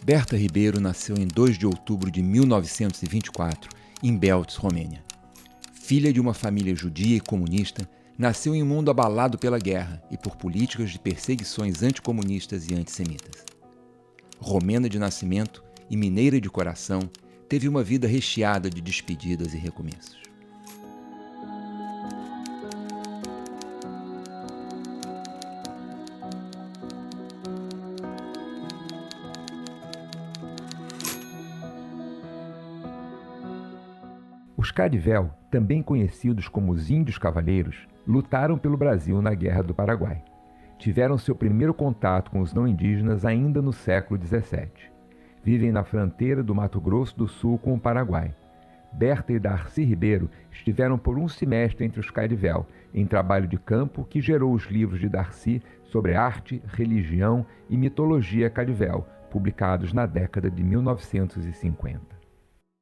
Berta Ribeiro nasceu em 2 de outubro de 1924, em Belts, Romênia. Filha de uma família judia e comunista, nasceu em um mundo abalado pela guerra e por políticas de perseguições anticomunistas e antissemitas. Romena de nascimento e mineira de coração, teve uma vida recheada de despedidas e recomeços. Os Carivel, também conhecidos como os Índios Cavaleiros, lutaram pelo Brasil na Guerra do Paraguai. Tiveram seu primeiro contato com os não-indígenas ainda no século XVII. Vivem na fronteira do Mato Grosso do Sul com o Paraguai. Berta e Darcy Ribeiro estiveram por um semestre entre os Carivel, em trabalho de campo que gerou os livros de Darcy sobre arte, religião e mitologia Carivel, publicados na década de 1950.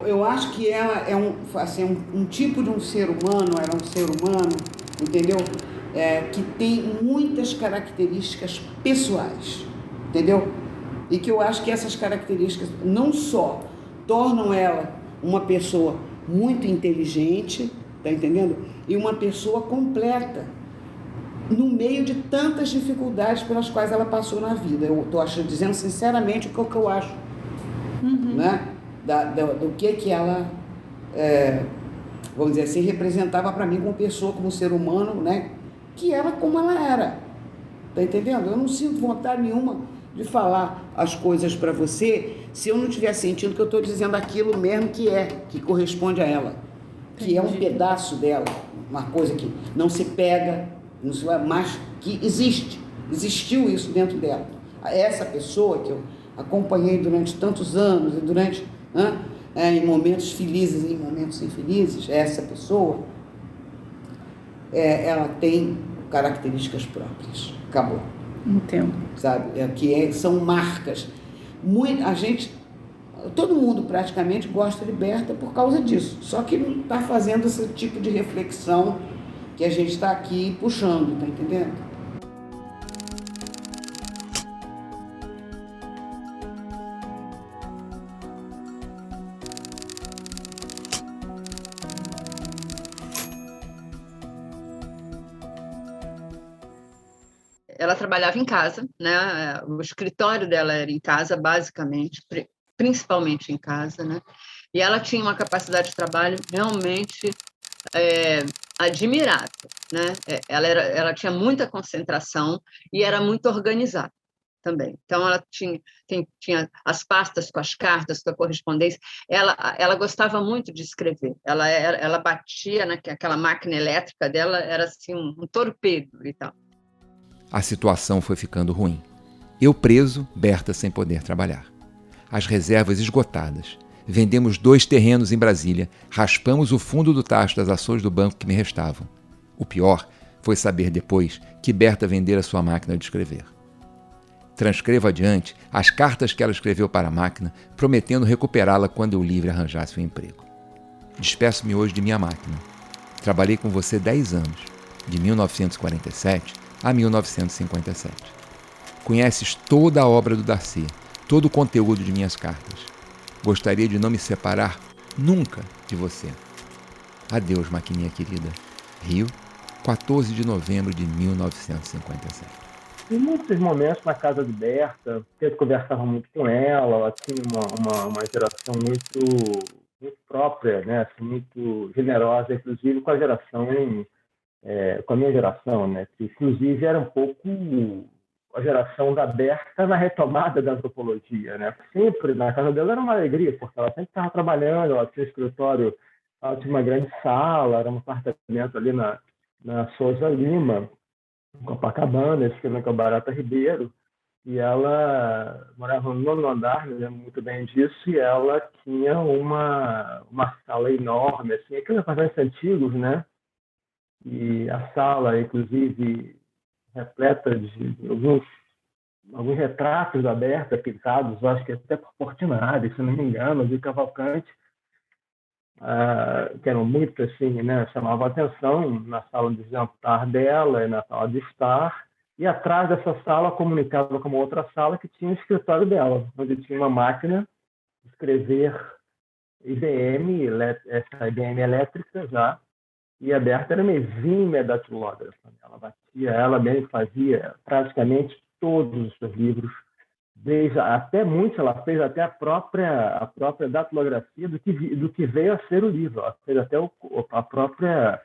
Eu acho que ela é um tipo de um ser humano, era um ser humano, entendeu? Que tem muitas características pessoais, entendeu? E que eu acho que essas características não só tornam ela uma pessoa muito inteligente, tá entendendo? E uma pessoa completa, no meio de tantas dificuldades pelas quais ela passou na vida. Eu estou dizendo sinceramente o que eu acho, né? Do que ela, vamos dizer assim, representava para mim como pessoa, como ser humano, né? Que era como ela era, tá entendendo? Eu não sinto vontade nenhuma de falar as coisas para você se eu não estiver sentindo que eu estou dizendo aquilo mesmo que corresponde a ela, que é um pedaço dela, uma coisa que não se pega, não se vai, mas que existiu isso dentro dela. Essa pessoa que eu acompanhei durante tantos anos e em momentos felizes e em momentos infelizes, essa pessoa, ela tem características próprias. Acabou. Entendo. Sabe? São marcas. Todo mundo praticamente gosta de Berta por causa disso, só que não está fazendo esse tipo de reflexão que a gente está aqui puxando, tá entendendo? Ela trabalhava em casa, né? O escritório dela era em casa, basicamente, principalmente em casa, né? E ela tinha uma capacidade de trabalho realmente admirável, né? Ela tinha muita concentração e era muito organizada também. Então, ela tinha as pastas com as cartas, com a correspondência. Ela gostava muito de escrever. Ela batia naquela máquina elétrica dela, era assim um torpedo e tal. A situação foi ficando ruim. Eu preso, Berta sem poder trabalhar. As reservas esgotadas. Vendemos 2 terrenos em Brasília, raspamos o fundo do tacho das ações do banco que me restavam. O pior foi saber depois que Berta vendera sua máquina de escrever. Transcrevo adiante as cartas que ela escreveu para a máquina, prometendo recuperá-la quando eu livre arranjasse um emprego. Despeço-me hoje de minha máquina. Trabalhei com você 10 anos, de 1947 a 1957. Conheces toda a obra do Darcy, todo o conteúdo de minhas cartas. Gostaria de não me separar nunca de você. Adeus, maquininha querida. Rio, 14 de novembro de 1957. Em muitos momentos na casa de Berta, eu conversava muito com ela tinha uma geração muito própria, né? Assim, muito generosa, inclusive com a minha geração, né? Que inclusive era um pouco a geração da Berta na retomada da antropologia, né? Sempre na casa dela era uma alegria, porque ela sempre estava trabalhando, ela tinha um escritório, ela tinha uma grande sala, era um apartamento ali na Souza Lima, em Copacabana, esquina com a Barata Ribeiro, e ela morava no 9º andar, me lembro muito bem disso, e ela tinha uma sala enorme, assim, aqueles apartamentos antigos, né? E a sala, inclusive, repleta de alguns retratos da Berta pintados, acho que até por Portinari, se não me engano, de Cavalcante, que eram muito assim, né, chamavam a atenção na sala de jantar dela e na sala de estar, E atrás dessa sala comunicava com uma outra sala que tinha o escritório dela, onde tinha uma máquina de escrever IBM, essa IBM elétrica já, e a Berta era uma exímia datilógrafa. Ela mesma fazia praticamente todos os seus livros, até muitos, ela fez até a própria datilografia do que veio a ser o livro. Ela fez até a própria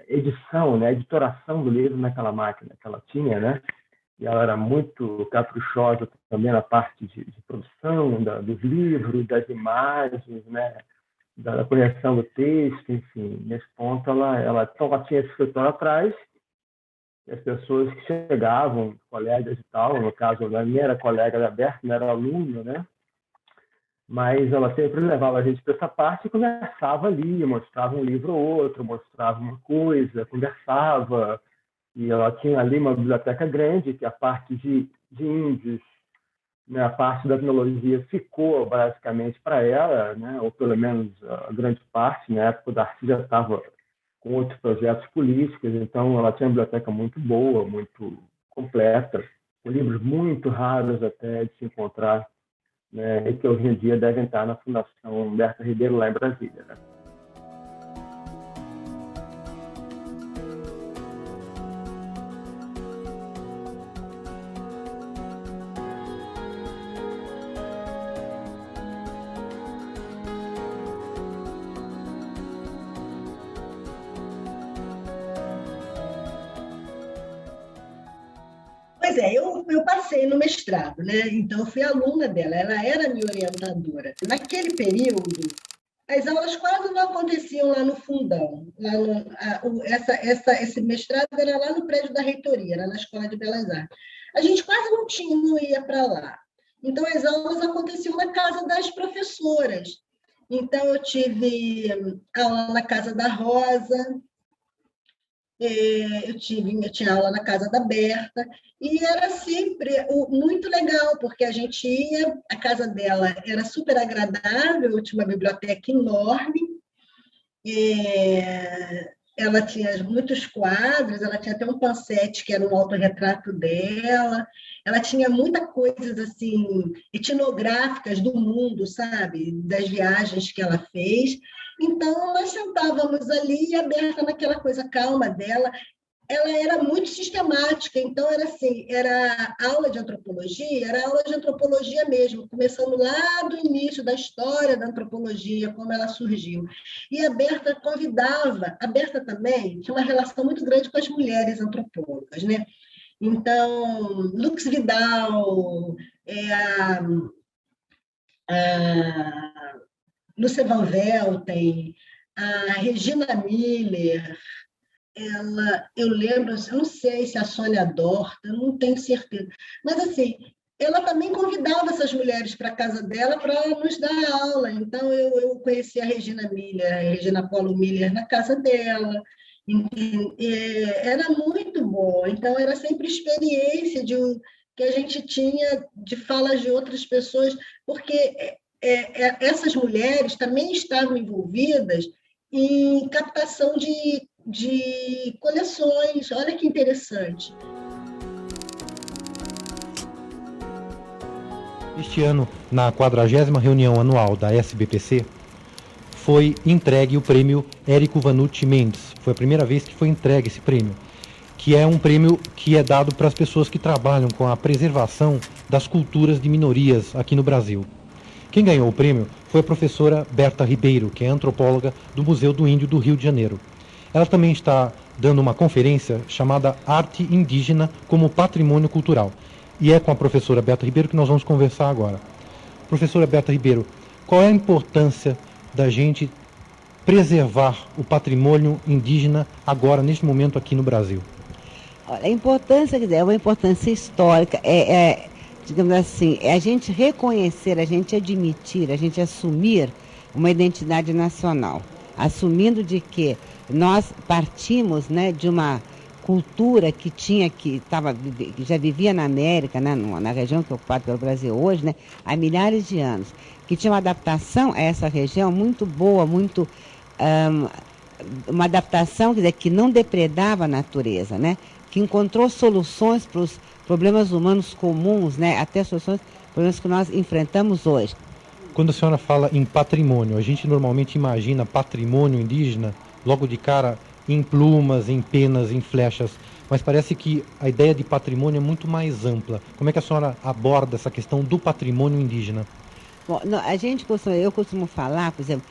edição, né, editoração do livro naquela máquina que ela tinha, né? E ela era muito caprichosa também na parte de produção dos livros, das imagens, né, da correção do texto, enfim. Nesse ponto, ela tinha esse escritório atrás, e as pessoas que chegavam, colegas e tal, no caso, a minha era colega da Berta, não era aluno, né? Mas ela sempre levava a gente para essa parte e conversava ali, mostrava um livro ou outro, mostrava uma coisa, conversava. E ela tinha ali uma biblioteca grande, que a parte de índios, né, a parte da tecnologia ficou basicamente para ela, né, ou pelo menos a grande parte. Na época, o Darcy já estava com outros projetos políticos, então ela tinha uma biblioteca muito boa, muito completa, com livros muito raros até de se encontrar, né, e que hoje em dia devem estar na Fundação Berta Ribeiro, lá em Brasília, né? Pois é, eu passei no mestrado, né? Então eu fui aluna dela, ela era minha orientadora. Naquele período, as aulas quase não aconteciam lá no fundão. Esse mestrado era lá no prédio da reitoria, era na Escola de Belas Artes. A gente quase não ia para lá. Então as aulas aconteciam na casa das professoras. Então eu tive aula na casa da Rosa, eu tinha aula na casa da Berta, e era sempre muito legal, porque a gente ia, a casa dela era super agradável, tinha uma biblioteca enorme, ela tinha muitos quadros, ela tinha até um pansete que era um autorretrato dela, ela tinha muitas coisas assim, etnográficas do mundo, sabe? Das viagens que ela fez. Então, nós sentávamos ali e a Berta, naquela coisa calma dela, ela era muito sistemática, então era assim, era aula de antropologia mesmo, começando lá do início da história da antropologia, como ela surgiu. E a Berta a Berta também tinha uma relação muito grande com as mulheres antropólogas, né? Então, Lux Vidal, a Lúcia Van Velten, a Regina Miller, eu lembro, eu não sei se a Sônia Dorta, eu não tenho certeza, mas assim, ela também convidava essas mulheres para a casa dela para nos dar aula. Então, eu conheci a Regina Miller, a Regina Polo Miller na casa dela, era muito bom. Então, era sempre experiência que a gente tinha de falas de outras pessoas, porque essas mulheres também estavam envolvidas em captação de coleções. Olha que interessante. Este ano, na 40ª reunião anual da SBPC, foi entregue o prêmio Érico Vanucci Mendes. Foi a primeira vez que foi entregue esse prêmio, que é um prêmio que é dado para as pessoas que trabalham com a preservação das culturas de minorias aqui no Brasil. Quem ganhou o prêmio foi a professora Berta Ribeiro, que é antropóloga do Museu do Índio do Rio de Janeiro. Ela também está dando uma conferência chamada Arte Indígena como Patrimônio Cultural. E é com a professora Berta Ribeiro que nós vamos conversar agora. Professora Berta Ribeiro, qual é a importância da gente preservar o patrimônio indígena agora, neste momento aqui no Brasil? Olha, a importância é uma importância histórica, digamos assim, é a gente reconhecer, a gente admitir, a gente assumir uma identidade nacional, assumindo de que nós partimos, né, de uma cultura que já vivia na América, né, na região que é ocupada pelo Brasil hoje, né, há milhares de anos, que tinha uma adaptação a essa região muito boa, muito uma adaptação, quer dizer, que não depredava a natureza, né? Que encontrou soluções para os problemas humanos comuns, né? Até soluções para os problemas que nós enfrentamos hoje. Quando a senhora fala em patrimônio, a gente normalmente imagina patrimônio indígena logo de cara em plumas, em penas, em flechas, mas parece que a ideia de patrimônio é muito mais ampla. Como é que a senhora aborda essa questão do patrimônio indígena? Bom, eu costumo falar, por exemplo,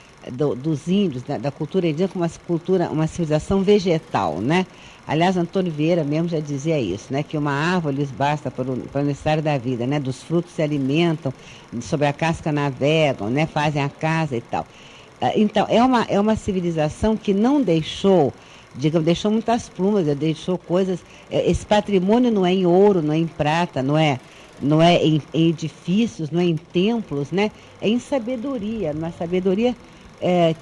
dos índios, da cultura indígena como uma civilização vegetal, né? Aliás, Antônio Vieira mesmo já dizia isso, né? Que uma árvore lhes basta para o necessário da vida, né? Dos frutos se alimentam, sobre a casca navegam, né? Fazem a casa e tal. Então, é uma civilização que não deixou, digamos, deixou muitas plumas, deixou coisas. Esse patrimônio não é em ouro, não é em prata, não é em edifícios, não é em templos, né? É em sabedoria, uma sabedoria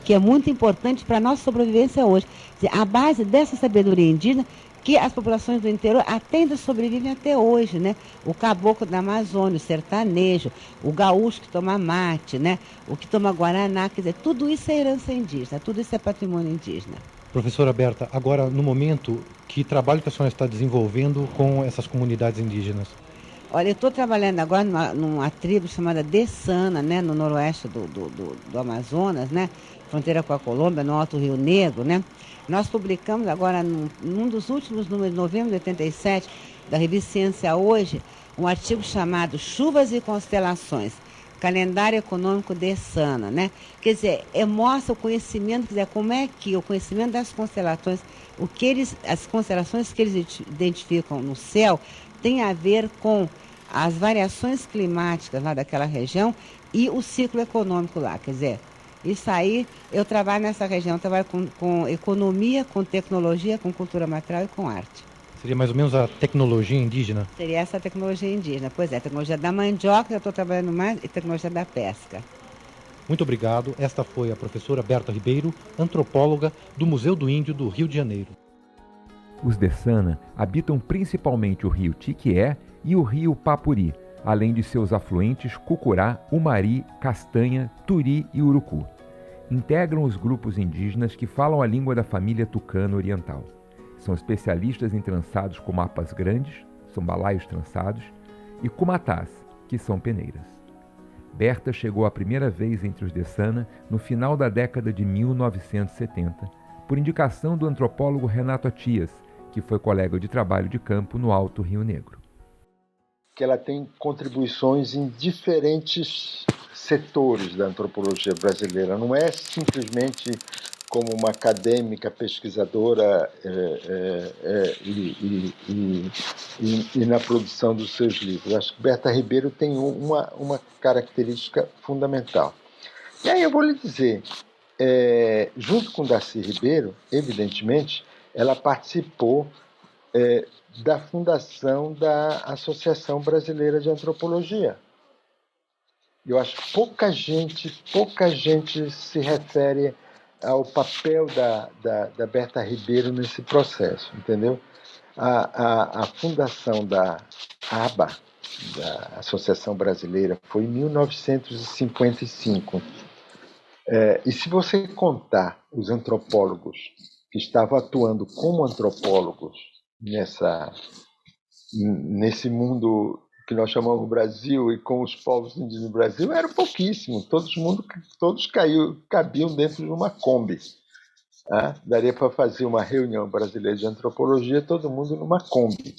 que é muito importante para a nossa sobrevivência hoje. Quer dizer, a base dessa sabedoria indígena que as populações do interior ainda sobrevivem até hoje, né? O caboclo da Amazônia, o sertanejo, o gaúcho que toma mate, né? O que toma guaraná, quer dizer, tudo isso é herança indígena, tudo isso é patrimônio indígena. Professora Berta, agora no momento, que trabalho que a senhora está desenvolvendo com essas comunidades indígenas? Olha, eu estou trabalhando agora numa tribo chamada Dessana, né, no noroeste do Amazonas, né, fronteira com a Colômbia, no Alto Rio Negro, né. Nós publicamos agora, num dos últimos números, de novembro de 87, da revista Ciência Hoje, um artigo chamado Chuvas e Constelações, Calendário Econômico Dessana, né. Quer dizer, mostra o conhecimento, quer dizer, como é que o conhecimento das constelações, as constelações que eles identificam no céu, tem a ver com as variações climáticas lá daquela região e o ciclo econômico lá. Quer dizer, isso aí, eu trabalho nessa região, eu trabalho com economia, com tecnologia, com cultura material e com arte. Seria mais ou menos a tecnologia indígena? Seria essa a tecnologia indígena. Pois é, a tecnologia da mandioca, eu estou trabalhando mais, e tecnologia da pesca. Muito obrigado. Esta foi a professora Berta Ribeiro, antropóloga do Museu do Índio do Rio de Janeiro. Os Dessana habitam principalmente o rio Tiquié e o rio Papuri, além de seus afluentes Cucurá, Umari, Castanha, Turi e Urucu. Integram os grupos indígenas que falam a língua da família tucano oriental. São especialistas em trançados com mapas grandes, são balaios trançados, e cumatás, que são peneiras. Berta chegou a primeira vez entre os Dessana no final da década de 1970, por indicação do antropólogo Renato Atias, que foi colega de trabalho de campo no Alto Rio Negro. Que ela tem contribuições em diferentes setores da antropologia brasileira. Não é simplesmente como uma acadêmica pesquisadora e na produção dos seus livros. Acho que Berta Ribeiro tem uma característica fundamental. E aí eu vou lhe dizer, junto com Darcy Ribeiro, evidentemente, ela participou da fundação da Associação Brasileira de Antropologia. Eu acho que pouca gente se refere ao papel da Berta Ribeiro nesse processo, entendeu? A fundação da ABA, da Associação Brasileira, foi em 1955. E se você contar os antropólogos que estavam atuando como antropólogos nesse mundo que nós chamamos Brasil e com os povos indígenas do Brasil, era pouquíssimo. Todos cabiam dentro de uma Kombi. Daria para fazer uma reunião brasileira de antropologia, todo mundo numa Kombi.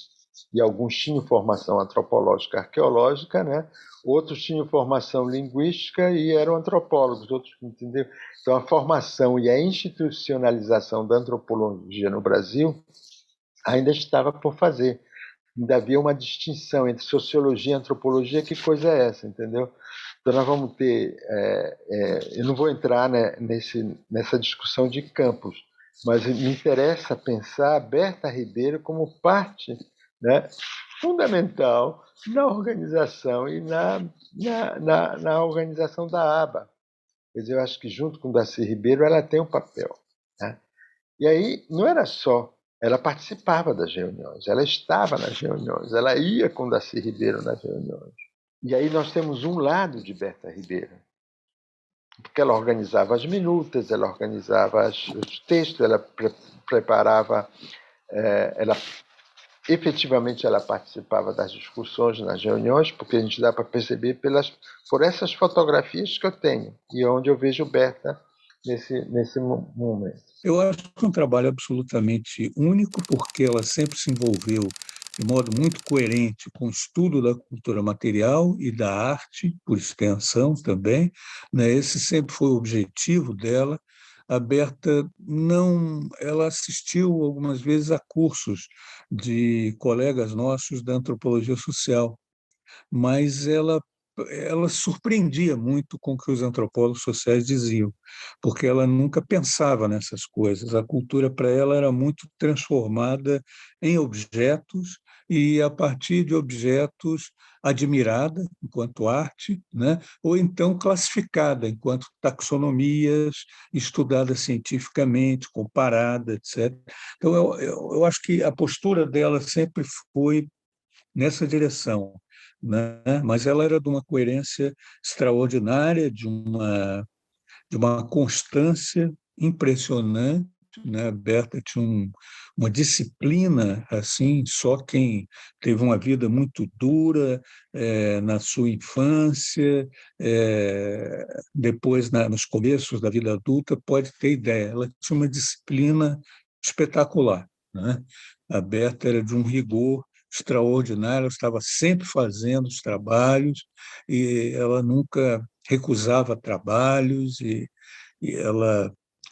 E alguns tinham formação antropológica arqueológica, né? Outros tinham formação linguística e eram antropólogos, outros, entendeu? Então, a formação e a institucionalização da antropologia no Brasil ainda estava por fazer. Ainda havia uma distinção entre sociologia e antropologia, que coisa é essa, entendeu? Então nós vamos ter, eu não vou entrar, né, nessa discussão de campos, mas me interessa pensar a Berta Ribeiro como parte, né, fundamental na organização e na organização da ABA. Quer dizer, eu acho que junto com Darcy Ribeiro ela tem um papel, né? E aí não era só, ela participava das reuniões, ela estava nas reuniões, ela ia com Darcy Ribeiro nas reuniões. E aí nós temos um lado de Berta Ribeiro, porque ela organizava as minutas, ela organizava os textos, ela preparava, ela efetivamente ela participava das discussões nas reuniões, porque a gente dá para perceber por essas fotografias que eu tenho e onde eu vejo Berta nesse momento. Eu acho que é um trabalho absolutamente único, porque ela sempre se envolveu de modo muito coerente com o estudo da cultura material e da arte, por extensão também, né? Esse sempre foi o objetivo dela. A Berta ela assistiu algumas vezes a cursos de colegas nossos da antropologia social, mas ela surpreendia muito com o que os antropólogos sociais diziam, porque ela nunca pensava nessas coisas. A cultura para ela era muito transformada em objetos e a partir de objetos admirada enquanto arte, né? Ou então classificada enquanto taxonomias, estudada cientificamente, comparada, etc. Então, eu acho que a postura dela sempre foi nessa direção, né? Mas ela era de uma coerência extraordinária, de uma constância impressionante, né? A Berta tinha uma disciplina assim, só quem teve uma vida muito dura na sua infância, depois nos começos da vida adulta, pode ter ideia. Ela tinha uma disciplina espetacular, né? A Berta era de um rigor extraordinário, ela estava sempre fazendo os trabalhos e ela nunca recusava trabalhos e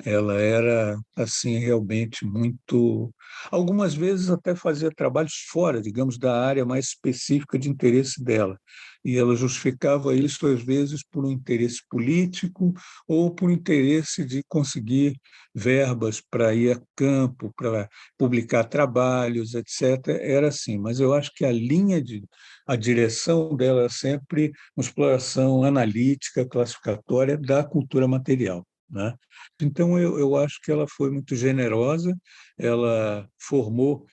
ela era assim realmente muito, algumas vezes até fazia trabalhos fora, digamos, da área mais específica de interesse dela, e ela justificava isso às vezes por um interesse político ou por interesse de conseguir verbas para ir a campo, para publicar trabalhos, etc. Era assim, mas eu acho que a direção dela é sempre uma exploração analítica, classificatória da cultura material, né? Então, eu acho que ela foi muito generosa, ela formou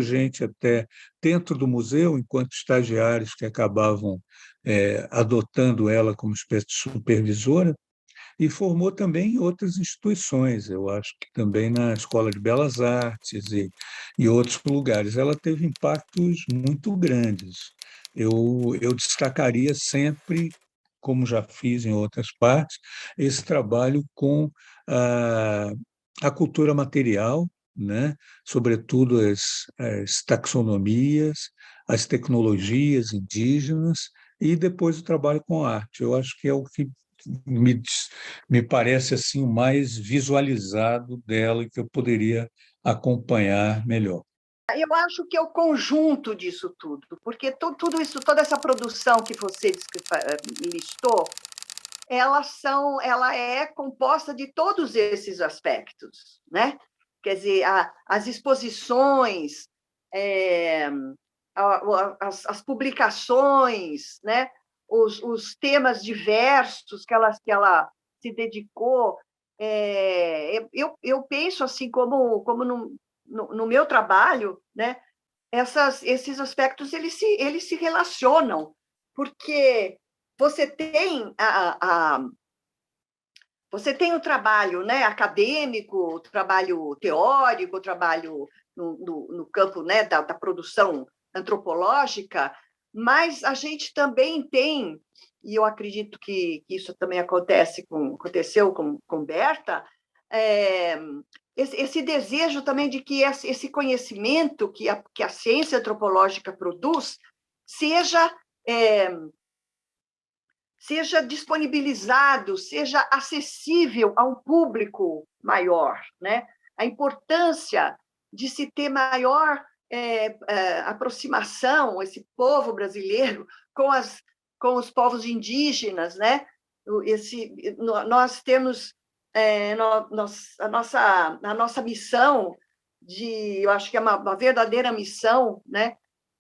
gente até dentro do museu, enquanto estagiários que acabavam adotando ela como espécie de supervisora, e formou também em outras instituições, eu acho que também na Escola de Belas Artes e outros lugares. Ela teve impactos muito grandes. Eu destacaria sempre, como já fiz em outras partes, esse trabalho com a, a cultura material, né? Sobretudo as taxonomias, as tecnologias indígenas, e depois o trabalho com a arte. Eu acho que é o que me, me parece assim o mais visualizado dela e que eu poderia acompanhar melhor. Eu acho que é o conjunto disso tudo, porque tudo isso, toda essa produção que você listou, ela é composta de todos esses aspectos, né? Quer dizer, as exposições, as publicações, né? Os temas diversos que ela se dedicou. Eu penso assim, como no meu trabalho, né? Esses aspectos eles se relacionam, porque você tem você tem o trabalho, né, acadêmico, o trabalho teórico, o trabalho no campo, né, da produção antropológica, mas a gente também tem, e eu acredito que isso também aconteceu com Berta, esse desejo também de que esse conhecimento que a ciência antropológica produz seja disponibilizado, seja acessível a um público maior, né? A importância de se ter maior aproximação, esse povo brasileiro, com os povos indígenas, né? Nós temos a nossa missão, eu acho que é uma verdadeira missão, né?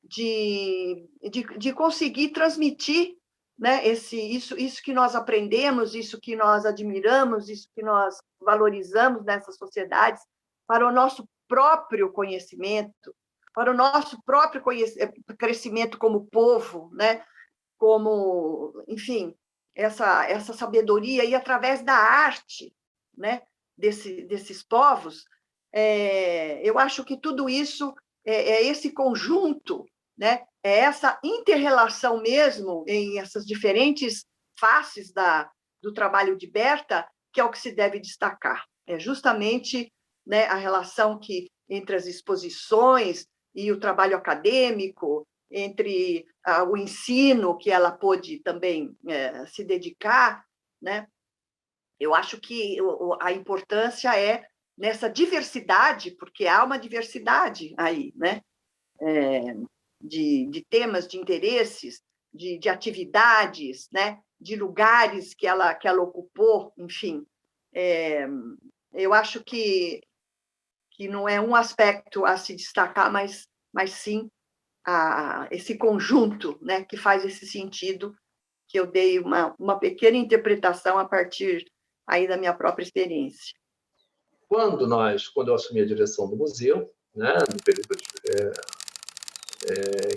de conseguir transmitir, né, isso que nós aprendemos, isso que nós admiramos, isso que nós valorizamos nessas sociedades, para o nosso próprio conhecimento, para o nosso próprio crescimento como povo, né, como, enfim, essa sabedoria, e através da arte, né, desses povos, eu acho que tudo isso é esse conjunto, né, é essa inter-relação mesmo em essas diferentes faces do trabalho de Berta, que é o que se deve destacar. É justamente, né, a relação entre as exposições e o trabalho acadêmico, entre o ensino que ela pôde também se dedicar, né? Eu acho que a importância é nessa diversidade, porque há uma diversidade aí, né? De temas, de interesses, de atividades, né? De lugares que ela ocupou, enfim. Eu acho que não é um aspecto a se destacar, mas sim esse conjunto, né, que faz esse sentido, que eu dei uma pequena interpretação a partir aí da minha própria experiência. Quando eu assumi a direção do museu, né, no período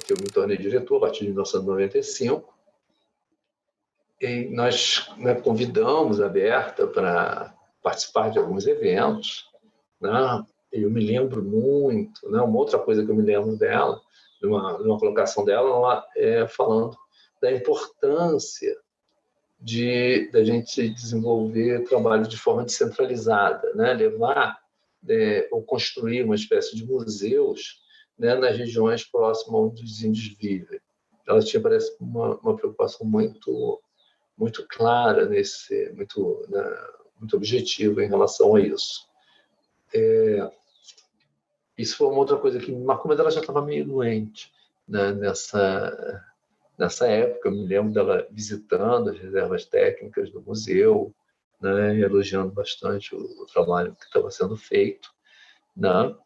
que eu me tornei diretor, a partir de 1995, e nós, né, convidamos a Berta para participar de alguns eventos, né? Eu me lembro muito, né, uma outra coisa que eu me lembro dela, numa colocação dela, falando da importância da gente desenvolver trabalho de forma descentralizada, né? Levar ou construir uma espécie de museus, né, nas regiões próximas onde os índios vivem. Ela tinha, parece, uma preocupação muito clara muito objetiva em relação a isso. Isso foi uma outra coisa que me marcou, mas ela já estava meio doente, né, nessa época. Eu me lembro dela visitando as reservas técnicas do museu, né, e elogiando bastante o trabalho que estava sendo feito, né?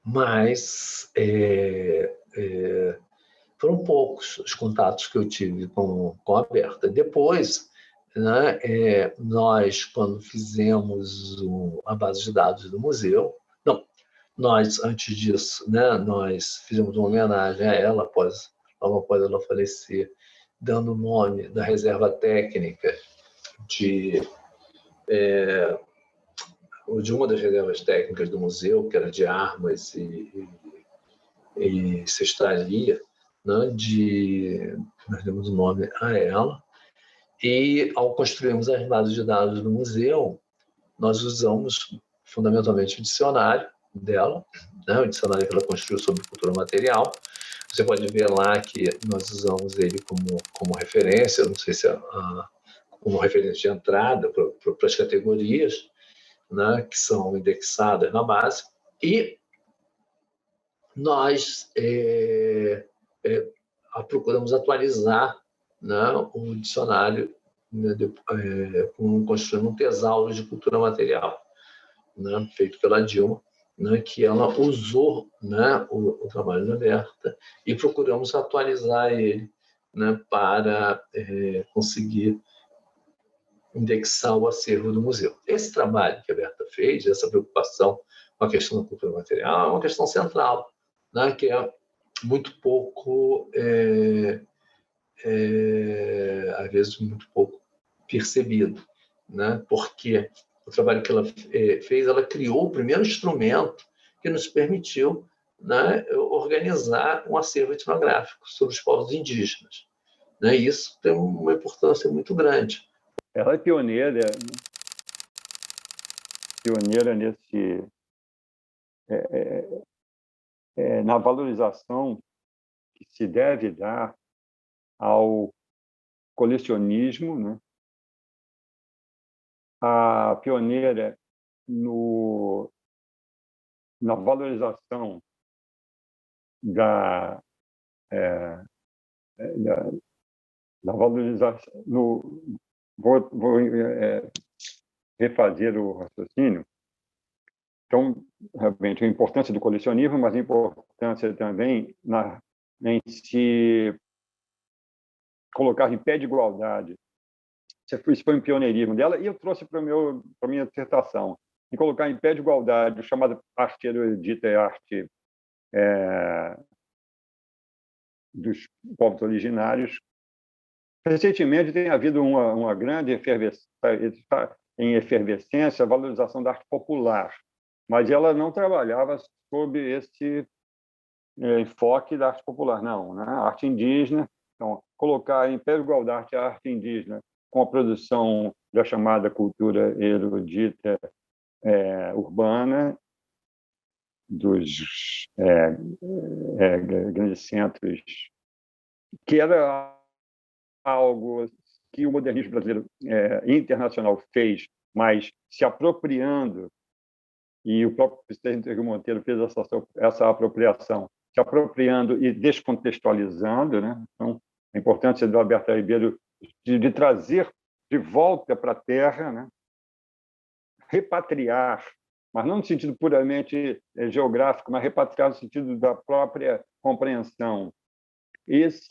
Mas foram poucos os contatos que eu tive com a Berta. Depois, né, nós, quando fizemos a base de dados do museu, nós, antes disso, né, nós fizemos uma homenagem a ela, logo após ela falecer, dando o nome da reserva técnica de uma das reservas técnicas do museu, que era de armas e cestraria, né, nós demos o nome a ela. E, ao construirmos as bases de dados do museu, nós usamos fundamentalmente o dicionário dela, né, o dicionário que ela construiu sobre cultura material. Você pode ver lá que nós usamos ele como referência, não sei se como referência de entrada para as categorias, né, que são indexadas na base. E nós procuramos atualizar, né, o dicionário, né, construindo um tesauro de cultura material, né, feito pela Dilma, né, que ela usou, né, o trabalho da Berta, e procuramos atualizar ele, né, para conseguir indexar o acervo do museu. Esse trabalho que a Berta fez, essa preocupação com a questão da cultura material, é uma questão central, né, que é muito pouco, às vezes, muito pouco percebido, né, porque o trabalho que ela fez, ela criou o primeiro instrumento que nos permitiu, né, organizar um acervo etnográfico sobre os povos indígenas, né? Isso tem uma importância muito grande. Ela é pioneira na valorização que se deve dar ao colecionismo, né? A pioneira na valorização da valorização. Vou refazer o raciocínio. Então, realmente, a importância do colecionismo, mas a importância também em se colocar em pé de igualdade. Isso foi um pioneirismo dela, e eu trouxe para a minha dissertação, em colocar em pé de igualdade o chamado arte erudita e arte dos povos originários Recentemente tem havido uma grande efervescência, a valorização da arte popular, mas ela não trabalhava sob esse enfoque da arte popular, não, né? A arte indígena, então, colocar em pé de igualdade a arte indígena com a produção da chamada cultura erudita urbana dos grandes centros, que era algo que o modernismo brasileiro internacional fez, mas se apropriando, e o próprio presidente Henrique Monteiro fez essa apropriação, se apropriando e descontextualizando, né? Então, a importância do Alberto Ribeiro de trazer de volta para a terra, né? Repatriar, mas não no sentido puramente geográfico, mas repatriar no sentido da própria compreensão. Esse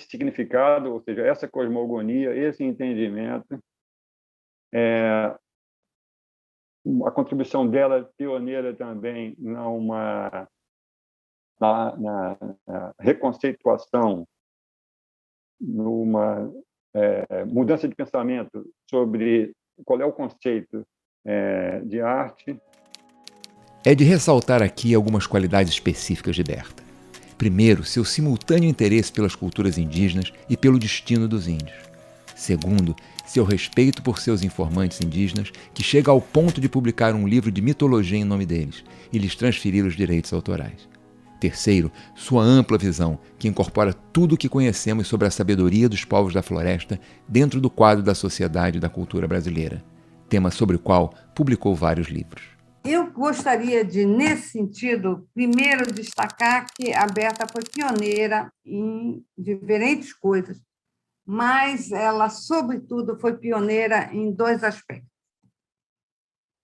significado, ou seja, essa cosmogonia, esse entendimento, a contribuição dela pioneira também na reconceituação, numa mudança de pensamento sobre qual é o conceito de arte. É de ressaltar aqui algumas qualidades específicas de Berta. Primeiro, seu simultâneo interesse pelas culturas indígenas e pelo destino dos índios. Segundo, seu respeito por seus informantes indígenas, que chega ao ponto de publicar um livro de mitologia em nome deles e lhes transferir os direitos autorais. Terceiro, sua ampla visão, que incorpora tudo o que conhecemos sobre a sabedoria dos povos da floresta dentro do quadro da sociedade e da cultura brasileira, tema sobre o qual publicou vários livros. Eu gostaria de, nesse sentido, primeiro destacar que a Berta foi pioneira em diferentes coisas, mas ela, sobretudo, foi pioneira em dois aspectos.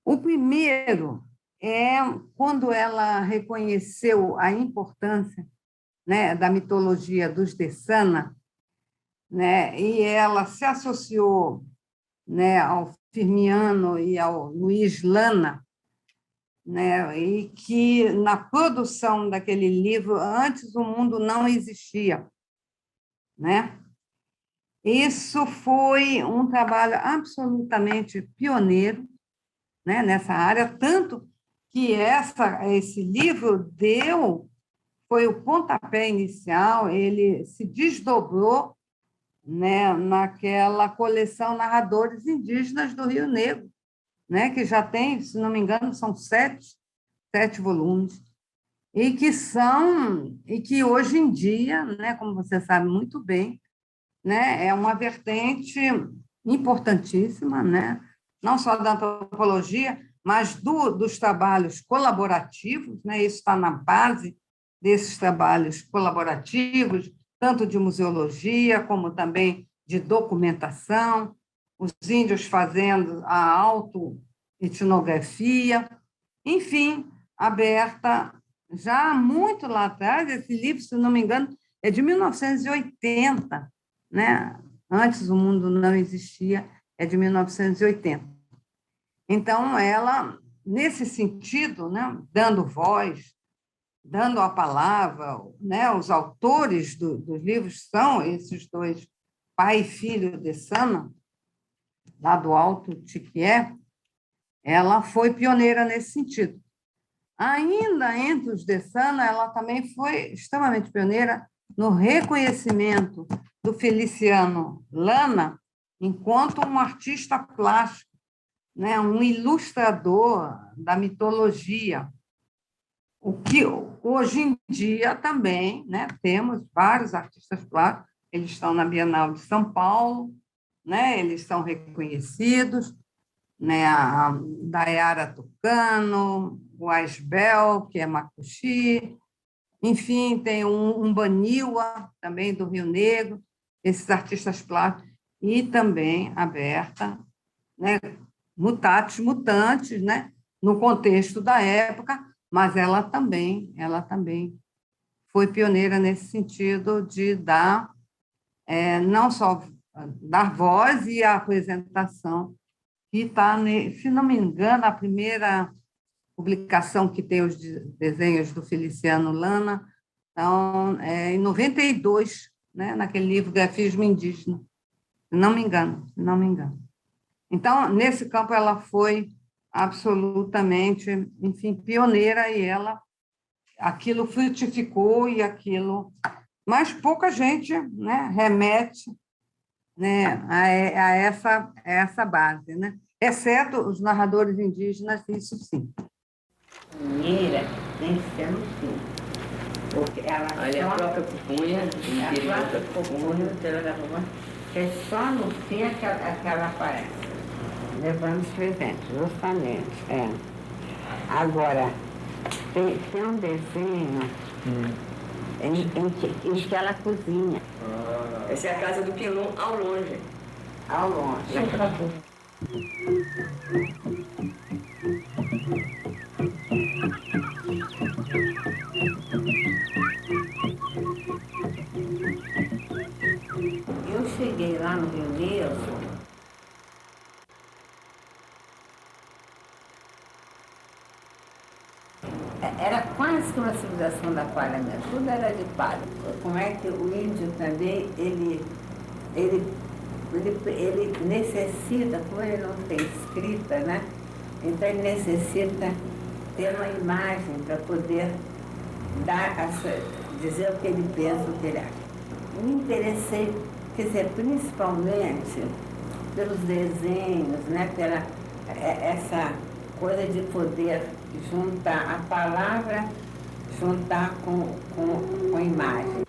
O primeiro é quando ela reconheceu a importância, né, da mitologia dos Dessana, né, e ela se associou, né, ao Firmiano e ao Luiz Lana, né, e que na produção daquele livro, antes o mundo não existia, né? Isso foi um trabalho absolutamente pioneiro, né, nessa área, tanto que esse livro foi o pontapé inicial, ele se desdobrou, né, naquela coleção Narradores Indígenas do Rio Negro, né, que já tem, se não me engano, são sete volumes, e que hoje em dia, né, como você sabe muito bem, né, é uma vertente importantíssima, né, não só da antropologia, mas dos trabalhos colaborativos, né, isso está na base desses trabalhos colaborativos, tanto de museologia como também de documentação, os índios fazendo a autoetnografia, enfim, a Berta, já muito lá atrás, esse livro, se não me engano, é de 1980, né? Antes o mundo não existia, é de 1980. Então, ela, nesse sentido, né, dando voz, dando a palavra, né, os autores dos livros são esses dois, pai e filho Dessana, lá do Alto Tiquié, ela foi pioneira nesse sentido. Ainda entre os Dessana, ela também foi extremamente pioneira no reconhecimento do Feliciano Lana enquanto um artista plástico, né, um ilustrador da mitologia. O que hoje em dia também, né, temos vários artistas plásticos, eles estão na Bienal de São Paulo, né, eles são reconhecidos, né, a Dayara Tucano, o Asbel, que é Macuxi, enfim, tem um Baniwa, também do Rio Negro, esses artistas plásticos, e também a Berta, né, mutatis mutantes, né, no contexto da época, mas ela também foi pioneira nesse sentido de dar, não só dar voz e a apresentação, que está, se não me engano, a primeira publicação que tem os desenhos do Feliciano Lana, então, em 92, né, naquele livro Grafismo Indígena. Não me engano, não me engano. Então, nesse campo, ela foi absolutamente, enfim, pioneira, e aquilo frutificou e aquilo... Mas pouca gente, né, remete, né, a essa base, né? Exceto os narradores indígenas, isso sim. Mineira tem que ser no sul, porque ela Olha, a própria pupunha, a própria pupunha, que é só no fim que ela aparece, levando os presentes, justamente. Agora, tem um desenho em que ela cozinha. Essa é a casa do Quilom, ao longe. Ao longe. Eu cheguei lá no Rio Negro, era quase que uma civilização da palha mesmo, tudo era de palha. Como é que o índio também, ele necessita, como ele não tem escrita, né? Então ele necessita ter uma imagem para poder dizer o que ele pensa, o que ele acha. Me interessei, quer dizer, principalmente pelos desenhos, né? Pela essa coisa de poder juntar a palavra, juntar com a imagem.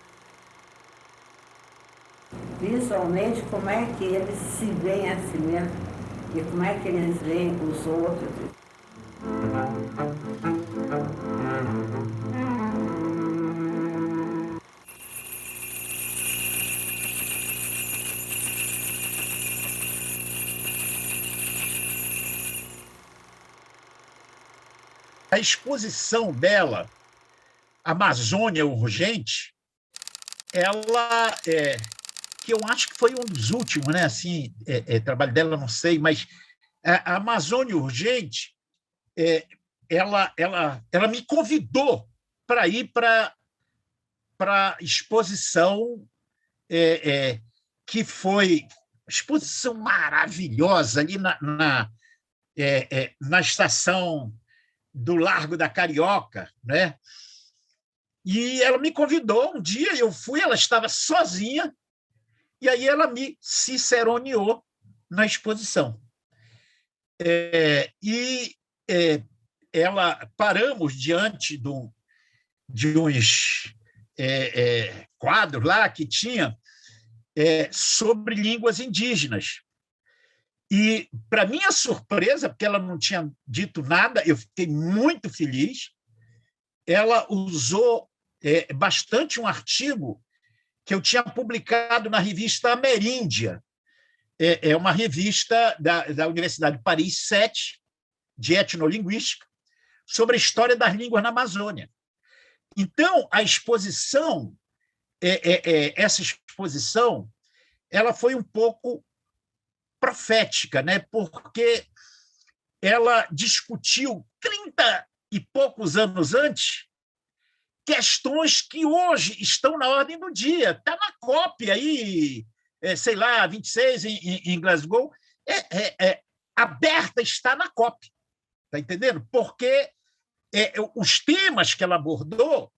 Visualmente, como é que eles se veem a si mesmos e como é que eles veem os outros. A exposição dela, Amazônia Urgente, ela que eu acho que foi um dos últimos, né? Assim, trabalho dela, não sei, mas a Amazônia Urgente, ela me convidou para ir para a exposição que foi exposição maravilhosa ali na estação do Largo da Carioca, né? E ela me convidou um dia, eu fui, ela estava sozinha, e aí ela me ciceroneou na exposição. Ela paramos diante de uns quadros lá que tinha sobre línguas indígenas. E, para minha surpresa, porque ela não tinha dito nada, eu fiquei muito feliz, ela usou bastante um artigo que eu tinha publicado na revista Ameríndia. É uma revista da Universidade de Paris 7, de etnolinguística, sobre a história das línguas na Amazônia. Então, a exposição, essa exposição, ela foi um pouco profética, né? Porque ela discutiu 30 e poucos anos antes questões que hoje estão na ordem do dia. Está na COP aí, sei lá, 26 em Glasgow, aberta está na COP, está entendendo? Porque os temas que ela abordou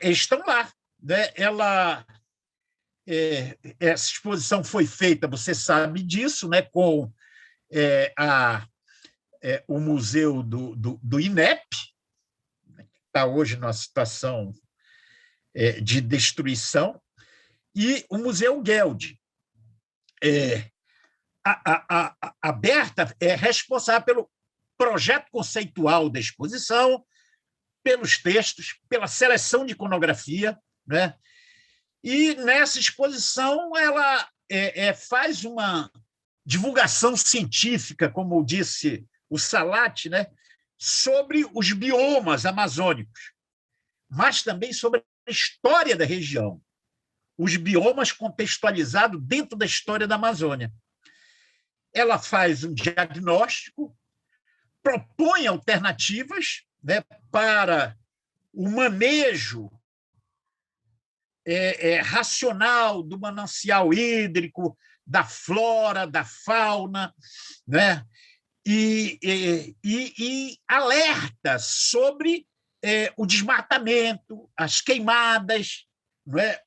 estão lá, né? Essa exposição foi feita, você sabe disso, né, com o Museu do INEP, que está hoje numa situação de destruição, e o Museu Geld. A Berta é responsável pelo projeto conceitual da exposição, pelos textos, pela seleção de iconografia, né? E, nessa exposição, ela faz uma divulgação científica, como disse o Salat, né, sobre os biomas amazônicos, mas também sobre a história da região, os biomas contextualizados dentro da história da Amazônia. Ela faz um diagnóstico, propõe alternativas, né, para o manejo racional do manancial hídrico, da flora, da fauna, né? E alerta sobre o desmatamento, as queimadas, não é?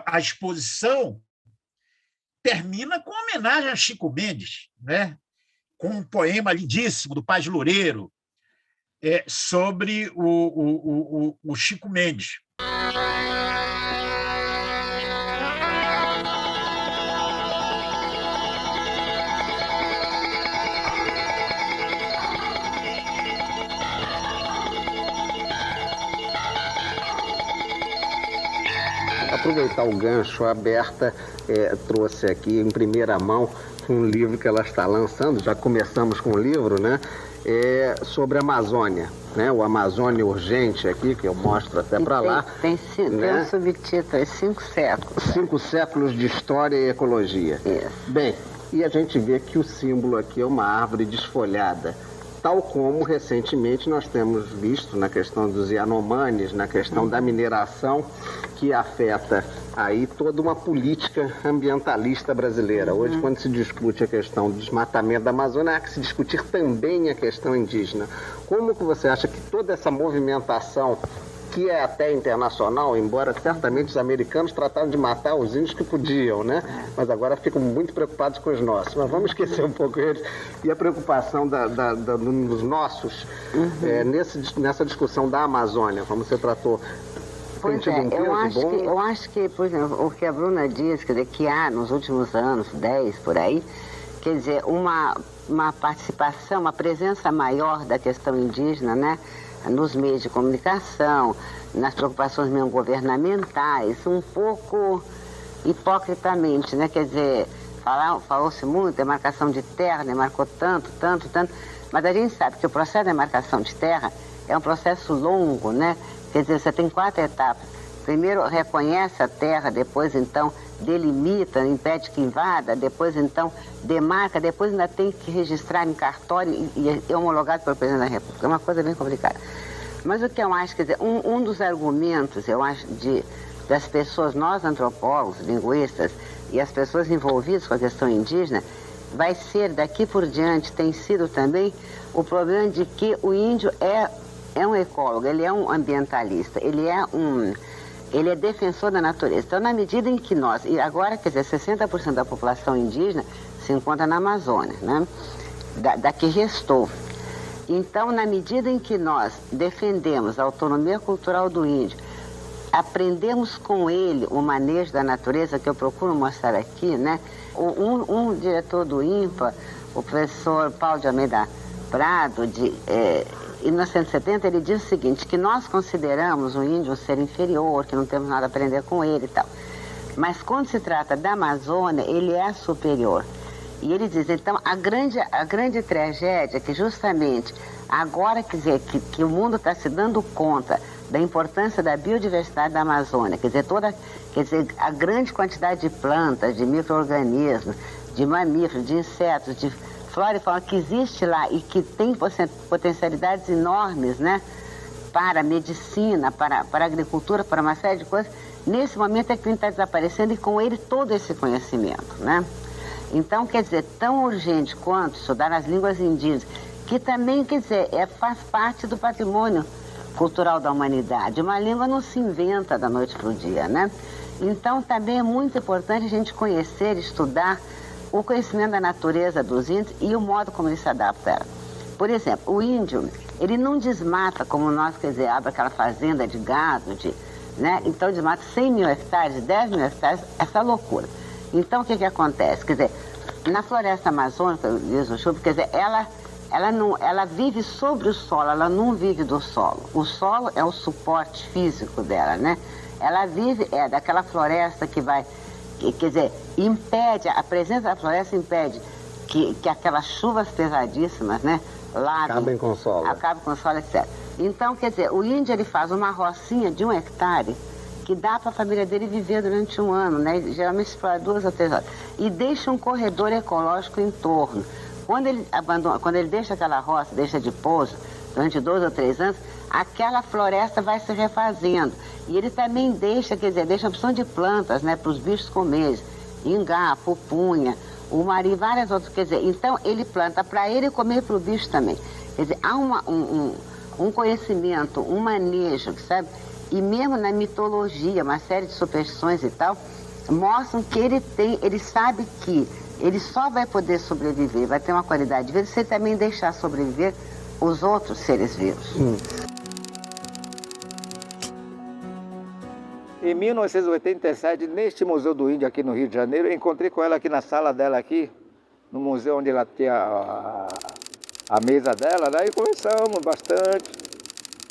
A exposição termina com homenagem a Chico Mendes, né? Com um poema lindíssimo do Paz Loureiro sobre o Chico Mendes. Aproveitar o gancho, a Berta trouxe aqui em primeira mão um livro que ela está lançando, já começamos com o livro, né? Sobre a Amazônia, né? O Amazônia Urgente aqui, que eu mostro até para lá. Tem um subtítulo, 5 séculos. 5 séculos de história e ecologia. Isso. Bem, e a gente vê que o símbolo aqui é uma árvore desfolhada, tal como recentemente nós temos visto na questão dos Yanomamis, na questão da mineração, que afeta aí toda uma política ambientalista brasileira. Hoje, quando se discute a questão do desmatamento da Amazônia, há que se discutir também a questão indígena. Como que você acha que toda essa movimentação, que é até internacional, embora certamente os americanos trataram de matar os índios que podiam, né? Mas agora ficam muito preocupados com os nossos. Mas vamos esquecer um pouco eles. E a preocupação dos nossos nessa discussão da Amazônia, como você tratou. Pois eu acho que, por exemplo, o que a Bruna diz, quer dizer, que há nos últimos anos, 10 por aí, quer dizer, uma participação, uma presença maior da questão indígena, né? Nos meios de comunicação, nas preocupações mesmo governamentais, um pouco hipocritamente, né? Quer dizer, falou-se muito, demarcação de terra, demarcou tanto, mas a gente sabe que o processo de demarcação de terra é um processo longo, né? Quer dizer, você tem 4 etapas. Primeiro reconhece a terra, depois então delimita, impede que invada, depois então demarca, depois ainda tem que registrar em cartório e é homologado pelo presidente da República. É uma coisa bem complicada. Mas o que eu acho, quer dizer, um dos argumentos, eu acho, das pessoas, nós antropólogos, linguistas e as pessoas envolvidas com a questão indígena, vai ser daqui por diante, tem sido também o problema de que o índio é um ecólogo, ele é um ambientalista, ele é defensor da natureza. Então, na medida em que nós, e agora, quer dizer, 60% da população indígena se encontra na Amazônia, né? Da que restou. Então, na medida em que nós defendemos a autonomia cultural do índio, aprendemos com ele o manejo da natureza, que eu procuro mostrar aqui, né? Um diretor do INPA, o professor Paulo de Almeida Prado, em 1970, ele diz o seguinte, que nós consideramos o índio um ser inferior, que não temos nada a aprender com ele e tal. Mas quando se trata da Amazônia, ele é superior. E ele diz, então, a grande tragédia é que justamente agora, quer dizer, que o mundo está se dando conta da importância da biodiversidade da Amazônia, quer dizer, a grande quantidade de plantas, de micro-organismos, de mamíferos, de insetos, de flora e fauna que existe lá e que tem potencialidades enormes, né, para a medicina, para a agricultura, para uma série de coisas, nesse momento é que ele está desaparecendo e com ele todo esse conhecimento, né? Então, quer dizer, tão urgente quanto estudar as línguas indígenas, que também, quer dizer, faz parte do patrimônio cultural da humanidade. Uma língua não se inventa da noite para o dia, né? Então, também é muito importante a gente conhecer, estudar o conhecimento da natureza dos índios e o modo como eles se adaptam. Por exemplo, o índio, ele não desmata como nós, quer dizer, abre aquela fazenda de gado, né? Então desmata 100 mil hectares, 10 mil hectares, essa loucura. Então o que acontece? Quer dizer, na floresta amazônica, diz o Chubb, quer dizer, ela vive sobre o solo, ela não vive do solo. O solo é o suporte físico dela, né? Ela vive daquela floresta que vai... Quer dizer, a presença da floresta impede que aquelas chuvas pesadíssimas, né, acabem com o solo, etc. Então, quer dizer, o índio ele faz uma rocinha de 1 hectare que dá para a família dele viver durante 1 ano, né? Geralmente explora 2 ou 3 horas. E deixa um corredor ecológico em torno. Quando ele deixa aquela roça, deixa de pouso, durante 2 ou 3 anos, aquela floresta vai se refazendo. E ele também deixa, quer dizer, deixa opção de plantas, né, para os bichos comerem, ingá, pupunha, o mari, várias outras, quer dizer, então ele planta para ele comer para o bicho também. Quer dizer, há um conhecimento, um manejo, sabe? E mesmo na mitologia, uma série de superstições e tal, mostram que ele sabe que ele só vai poder sobreviver, vai ter uma qualidade de vida, se ele também deixar sobreviver os outros seres vivos. Em 1987, neste Museu do Índio aqui no Rio de Janeiro, eu encontrei com ela aqui na sala dela aqui, no museu onde ela tinha a mesa dela, daí conversamos bastante.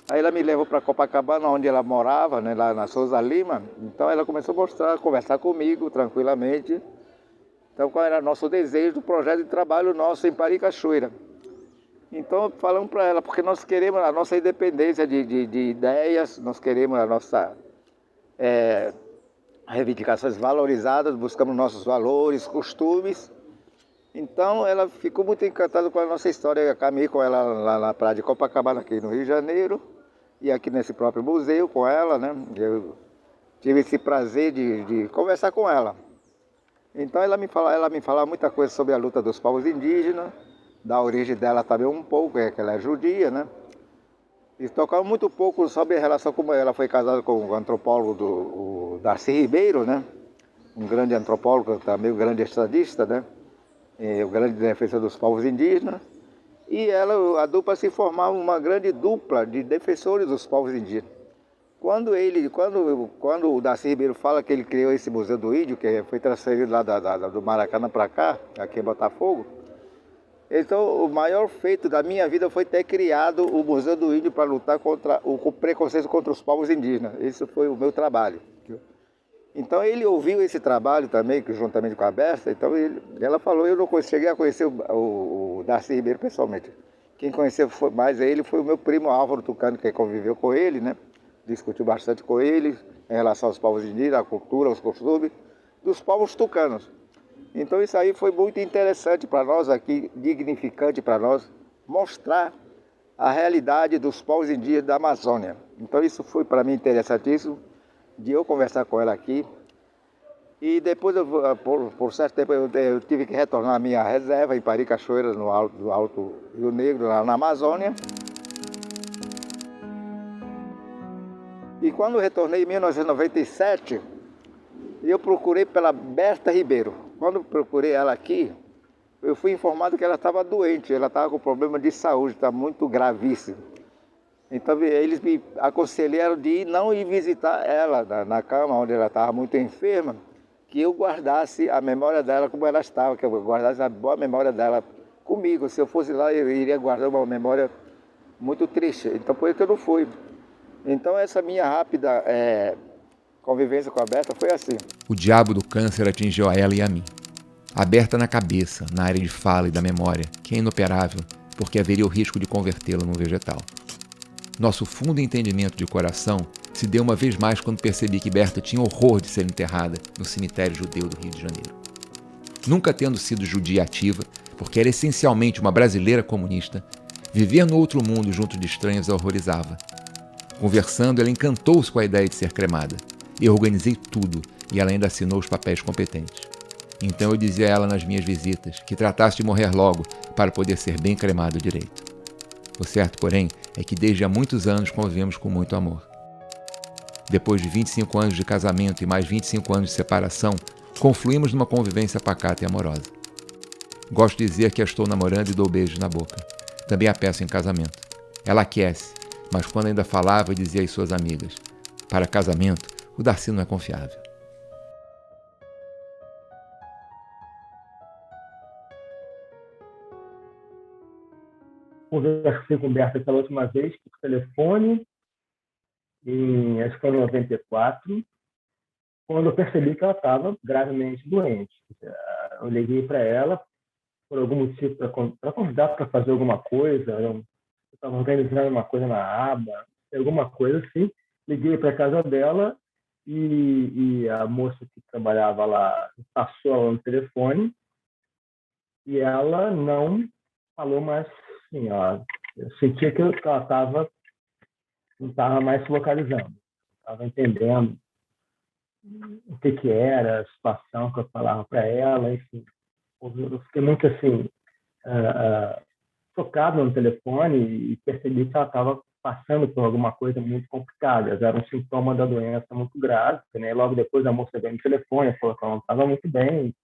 Aí ela me levou para Copacabana, onde ela morava, né, lá na Souza Lima. Então ela começou a conversar comigo tranquilamente. Então qual era o nosso desejo do projeto de trabalho nosso em Paricachoeira. Então falamos para ela, porque nós queremos a nossa independência de ideias, nós queremos a nossa reivindicações valorizadas, buscamos nossos valores, costumes. Então ela ficou muito encantada com a nossa história. Eu caminhei com ela lá na praia de Copacabana, aqui no Rio de Janeiro, e aqui nesse próprio museu com ela, né? Eu tive esse prazer de conversar com ela. Então ela me falava muita coisa sobre a luta dos povos indígenas, da origem dela também um pouco, que ela é judia, né? E tocava muito pouco sobre a relação como ela foi casada com o antropólogo o Darcy Ribeiro, né? Um grande antropólogo, também um grande estadista, né? O grande defensor dos povos indígenas. E a dupla se formava uma grande dupla de defensores dos povos indígenas. Quando o Darcy Ribeiro fala que ele criou esse Museu do Índio, que foi transferido lá do Maracanã para cá, aqui em Botafogo, então o maior feito da minha vida foi ter criado o Museu do Índio para lutar contra o preconceito contra os povos indígenas. Esse foi o meu trabalho. Então ele ouviu esse trabalho também, juntamente com a Berta, então ela falou, eu não cheguei a conhecer o Darcy Ribeiro pessoalmente. Quem conheceu mais ele foi o meu primo Álvaro Tucano, que conviveu com ele, né? Discutiu bastante com ele em relação aos povos indígenas, à cultura, aos costumes dos povos tucanos. Então isso aí foi muito interessante para nós aqui, dignificante para nós, mostrar a realidade dos povos indígenas da Amazônia. Então isso foi para mim interessantíssimo, de eu conversar com ela aqui. E depois, por certo tempo, eu tive que retornar à minha reserva em Paricachoeira, no Alto Rio Negro, lá na Amazônia. E quando eu retornei em 1997, eu procurei pela Berta Ribeiro. Quando eu procurei ela aqui, eu fui informado que ela estava doente, ela estava com problema de saúde, está muito gravíssimo. Então eles me aconselharam de não ir visitar ela na cama, onde ela estava muito enferma, que eu guardasse a memória dela como ela estava, que eu guardasse a boa memória dela comigo. Se eu fosse lá, eu iria guardar uma memória muito triste. Então por isso que eu não fui. Então essa minha rápida convivência com a Berta foi assim. O diabo do câncer atingiu a ela e a mim. Aberta na cabeça, na área de fala e da memória, que é inoperável, porque haveria o risco de convertê-la num vegetal. Nosso fundo entendimento de coração se deu uma vez mais quando percebi que Berta tinha horror de ser enterrada no cemitério judeu do Rio de Janeiro. Nunca tendo sido judia ativa, porque era essencialmente uma brasileira comunista, viver no outro mundo junto de estranhos a horrorizava. Conversando, ela encantou-se com a ideia de ser cremada. Eu organizei tudo e ela ainda assinou os papéis competentes. Então eu dizia a ela nas minhas visitas que tratasse de morrer logo para poder ser bem cremado direito. O certo, porém, é que desde há muitos anos convivemos com muito amor. Depois de 25 anos de casamento e mais 25 anos de separação, confluímos numa convivência pacata e amorosa. Gosto de dizer que a estou namorando e dou beijos na boca. Também a peço em casamento. Ela aquece, mas quando ainda falava, dizia às suas amigas: para casamento, o Darcy não é confiável. Conversei com Berta pela última vez por telefone, acho que foi em 94, quando eu percebi que ela estava gravemente doente. Eu liguei para ela por algum motivo para convidar para fazer alguma coisa. Eu estava organizando uma coisa na aba, alguma coisa assim. Liguei para a casa dela e a moça que trabalhava lá passou ela no telefone e ela não falou mais assim, ó, eu sentia que ela não estava mais se localizando, estava entendendo o que era a situação que eu falava para ela, enfim. Eu fiquei muito assim, tocado no telefone e percebi que ela estava passando por alguma coisa muito complicada. Era um sintoma da doença muito grave, né? Logo depois a moça veio no telefone, falou que ela não estava muito bem,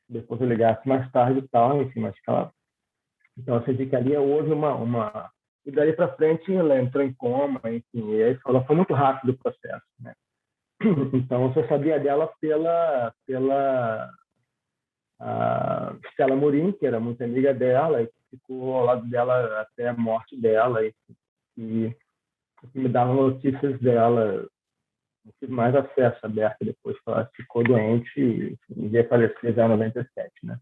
depois eu ligasse mais tarde e tal, enfim, mas que ela... Então eu senti que ali houve uma... E daí para frente ela entrou em coma, enfim, e aí foi muito rápido o processo, né? Então eu só sabia dela pela a Stella Morim, que era muito amiga dela, e ficou ao lado dela até a morte dela, e me davam notícias dela. Não tive mais acesso aberto depois que ela ficou doente e veio falecer já em 97, né?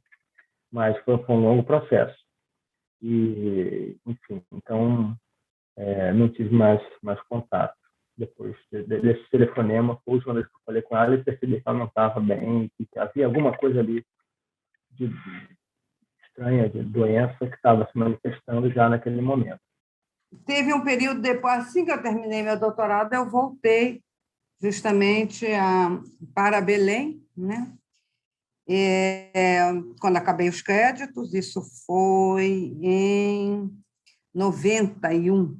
Mas foi um longo processo. E, enfim, então não tive mais contato. Depois desse telefonema, foi a última vez que eu falei com ela e percebi que ela não estava bem, que havia alguma coisa ali estranha, de doença que estava se manifestando já naquele momento. Teve um período depois, assim que eu terminei meu doutorado, eu voltei justamente para Belém, né? Quando acabei os créditos, isso foi em 91.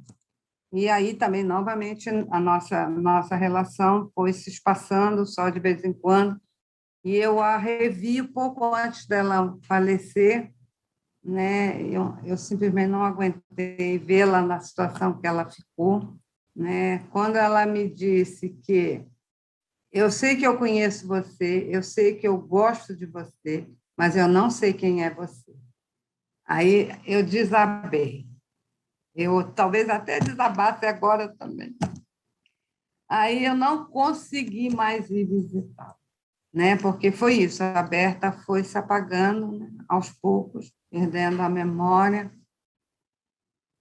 E aí também, novamente, a nossa relação foi se espaçando só de vez em quando. E eu a revi pouco antes dela falecer, né? Eu simplesmente não aguentei vê-la na situação que ela ficou, né? Quando ela me disse que eu sei que eu conheço você, eu sei que eu gosto de você, mas eu não sei quem é você. Aí eu desabei. Eu talvez até desabasse agora também. Aí eu não consegui mais ir visitá-la, né? Porque foi isso, a Berta foi se apagando, né? Aos poucos, perdendo a memória.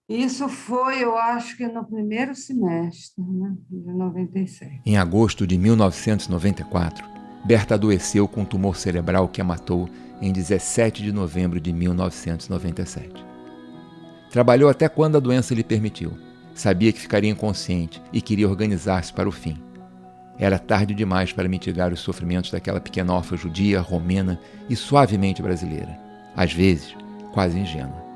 Isso foi, eu acho que no primeiro semestre, né, de 97. Em agosto de 1994, Berta adoeceu com um tumor cerebral que a matou em 17 de novembro de 1997. Trabalhou até quando a doença lhe permitiu. Sabia que ficaria inconsciente e queria organizar-se para o fim. Era tarde demais para mitigar os sofrimentos daquela pequena órfã judia, romena e suavemente brasileira. Às vezes, quase ingênua.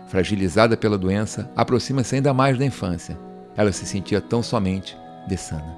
Fragilizada pela doença, aproxima-se ainda mais da infância. Ela se sentia tão somente Dessana.